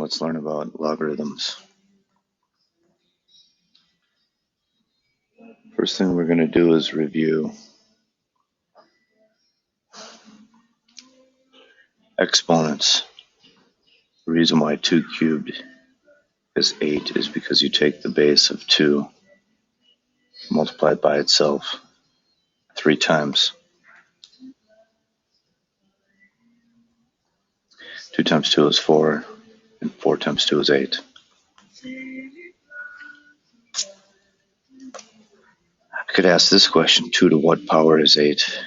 let's learn about logarithms. First thing we're going to do is review exponents. The reason why 2 cubed is 8 is because you take the base of 2, multiply it by itself 3 times. 2 times 2 is 4, and 4 times 2 is 8. I could ask this question, 2 to what power is 8?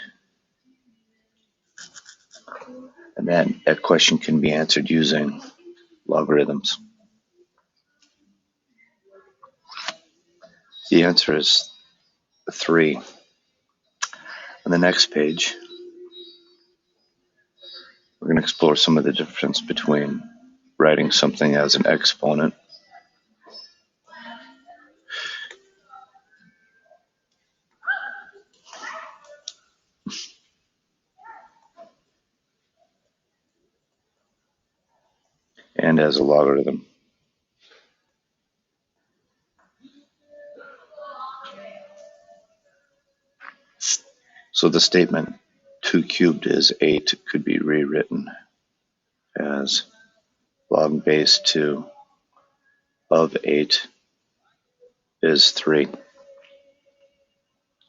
And that question can be answered using logarithms. The answer is 3. On the next page, we're going to explore some of the difference between writing something as an exponent and as a logarithm. So the statement 2 cubed is 8 could be rewritten as log base 2 of 8 is 3.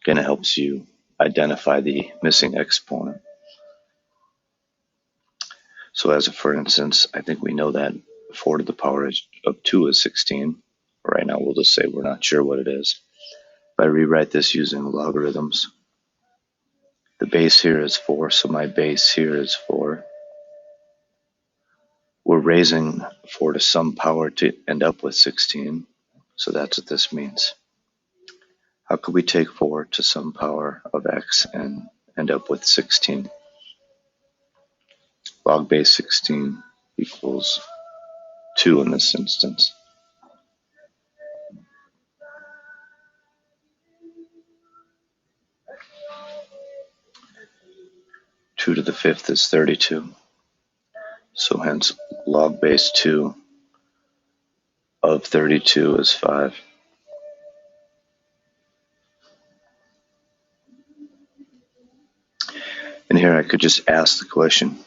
Again, it helps you identify the missing exponent. So as a for instance, I think we know that 4 to the power of 2 is 16. Right now we'll just say we're not sure what it is. If I rewrite this using logarithms, the base here is 4, so my base here is 4. We're raising 4 to some power to end up with 16, so that's what this means. How could we take 4 to some power of x and end up with 16? Log base 16 equals 2 in this instance. Two to the fifth is 32. So hence log base 2 of 32 is 5. And here I could just ask the question,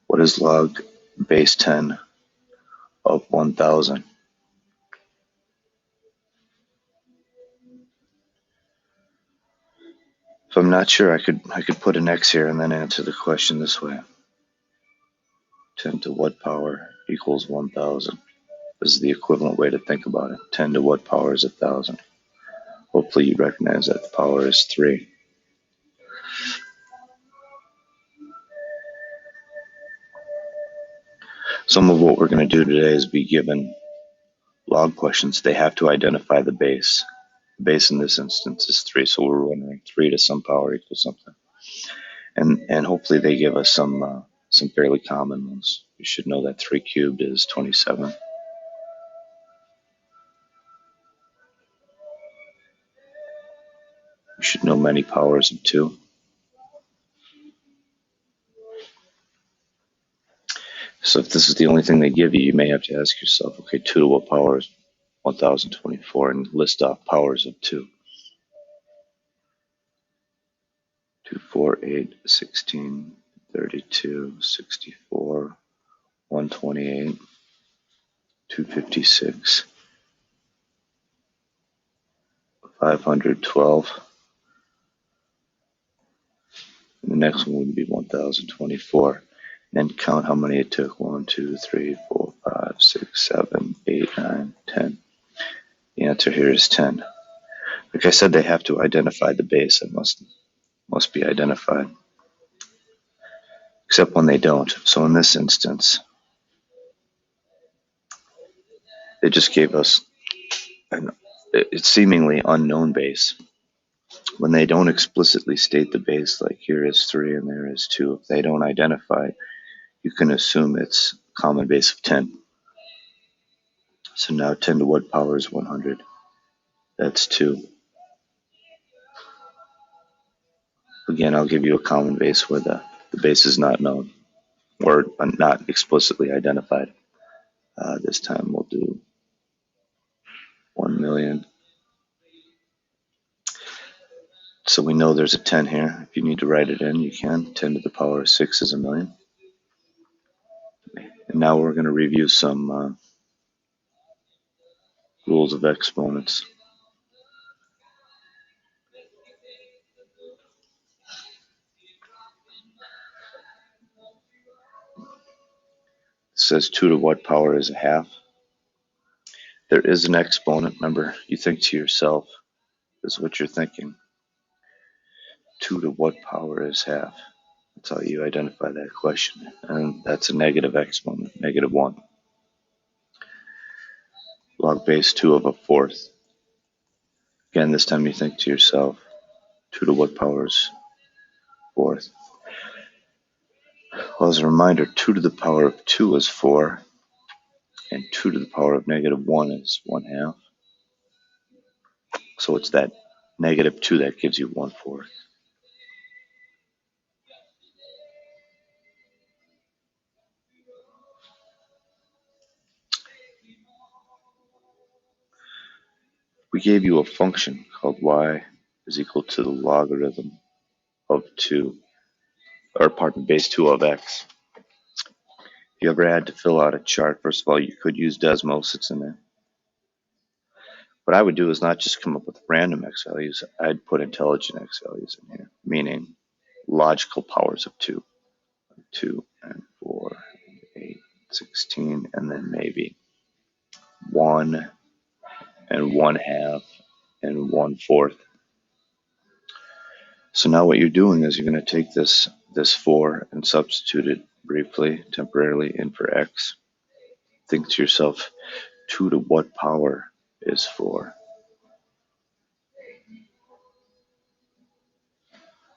what is log base 10 of 1,000? If I'm not sure, I could put an x here and then answer the question this way. 10 to what power equals 1,000? This is the equivalent way to think about it. 10 to what power is 1,000? Hopefully you recognize that the power is 3. Some of what we're going to do today is be given log questions. They have to identify the base. The base in this instance is 3, so we're wondering 3 to some power equals something. And hopefully they give us some fairly common ones. You should know that 3 cubed is 27. You should know many powers of 2. So if this is the only thing they give you, you may have to ask yourself, okay, 2 to what power is 1,024, and list off powers of 2. 2, 4, 8, 16, 32, 64, 128, 256, 512. And the next one would be 1,024. And then count how many it took. 1, 2, 3, 4, 5, 6, 7, 8, 9, 10. The answer here is 10. Like I said, they have to identify the base. It must be identified. Except when they don't. So in this instance, they just gave us it's seemingly unknown base. When they don't explicitly state the base, like here is 3 and there is 2, if they don't identify it, you can assume it's a common base of 10. So now 10 to what power is 100? That's 2. Again, I'll give you a common base where the base is not known. or not explicitly identified. This time we'll do 1 million. So we know there's a 10 here. If you need to write it in, you can. 10 to the power of 6 is a million. And now we're going to review some rules of exponents. It says 2 to what power is a half? There is an exponent. Remember, you think to yourself, this is what you're thinking. 2 to what power is half? That's how you identify that question. And that's a negative exponent, -1. Log base 2 of a fourth. Again, this time you think to yourself, 2 to what power is fourth? Well, as a reminder, 2 to the power of 2 is 4, and 2 to the power of -1 is 1/2. So it's that -2 that gives you 1/4. We gave you a function called y is equal to the logarithm of 2, or pardon, base 2 of x. If you ever had to fill out a chart, first of all, you could use Desmos, it's in there. What I would do is not just come up with random x values, I'd put intelligent x values in here, meaning logical powers of 2. 2 and 4 and 8, 16, and then maybe 1 and 1/2 and 1/4. So now what you're doing is you're going to take this 4 and substitute it briefly, temporarily in for x. Think to yourself, 2 to what power is 4?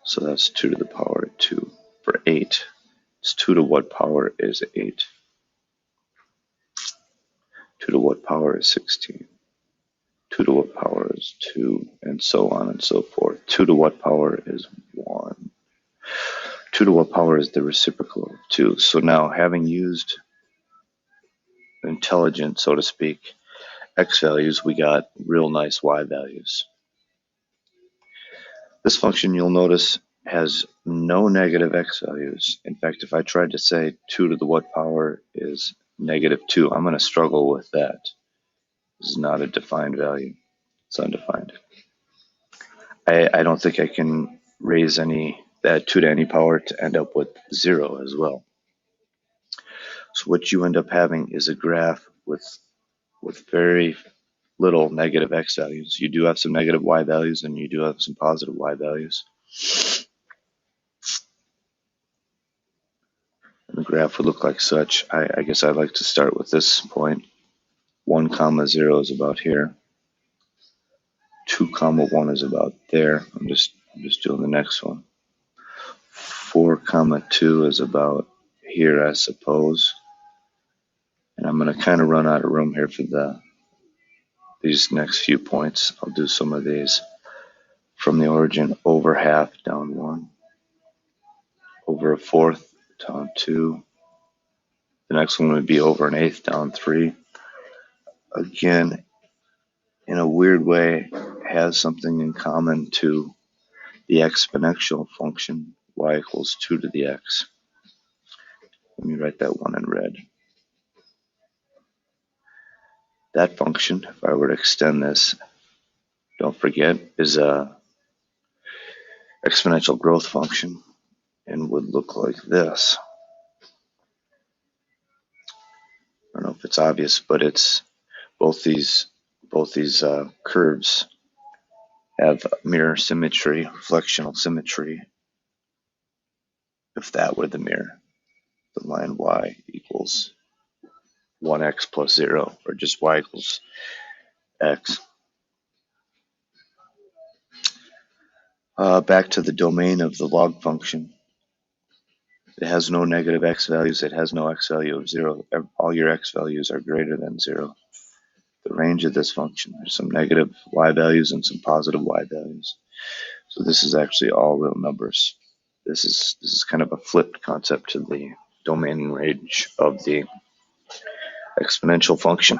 So that's 2 to the power of 2. For 8, it's 2 to what power is 8? 2 to what power is 16? 2 to what power is 2, and so on and so forth. 2 to what power is 1? 2 to what power is the reciprocal of 2? So now, having used intelligent, so to speak, x values, we got real nice y values. This function, you'll notice, has no negative x values. In fact, if I tried to say 2 to the what power is -2, I'm going to struggle with that. This is not a defined value. It's undefined. I don't think I can raise that 2 to any power to end up with 0 as well. So what you end up having is a graph with very little negative x values. You do have some negative y values and you do have some positive y values. And the graph would look like such. I guess I'd like to start with this point. 1, 0 is about here. 2, 1 is about there. I'm just doing the next one. 4, 2 is about here, I suppose. And I'm going to kind of run out of room here for these next few points. I'll do some of these. From the origin, over half, down 1. Over a fourth, down 2. The next one would be over an eighth, down 3. Again, in a weird way, has something in common to the exponential function y equals 2 to the x. Let me write that one in red. That function, if I were to extend this, don't forget, is a exponential growth function and would look like this. I don't know if it's obvious, but it's both these curves have mirror symmetry, reflectional symmetry. If that were the mirror, the line y equals 1x plus 0, or just y equals x. Back to the domain of the log function. It has no negative x values. It has no x value of 0. All your x values are greater than 0. The range of this function, there's some negative y values and some positive y values. So this is actually all real numbers. This is kind of a flipped concept to the domain range of the exponential function.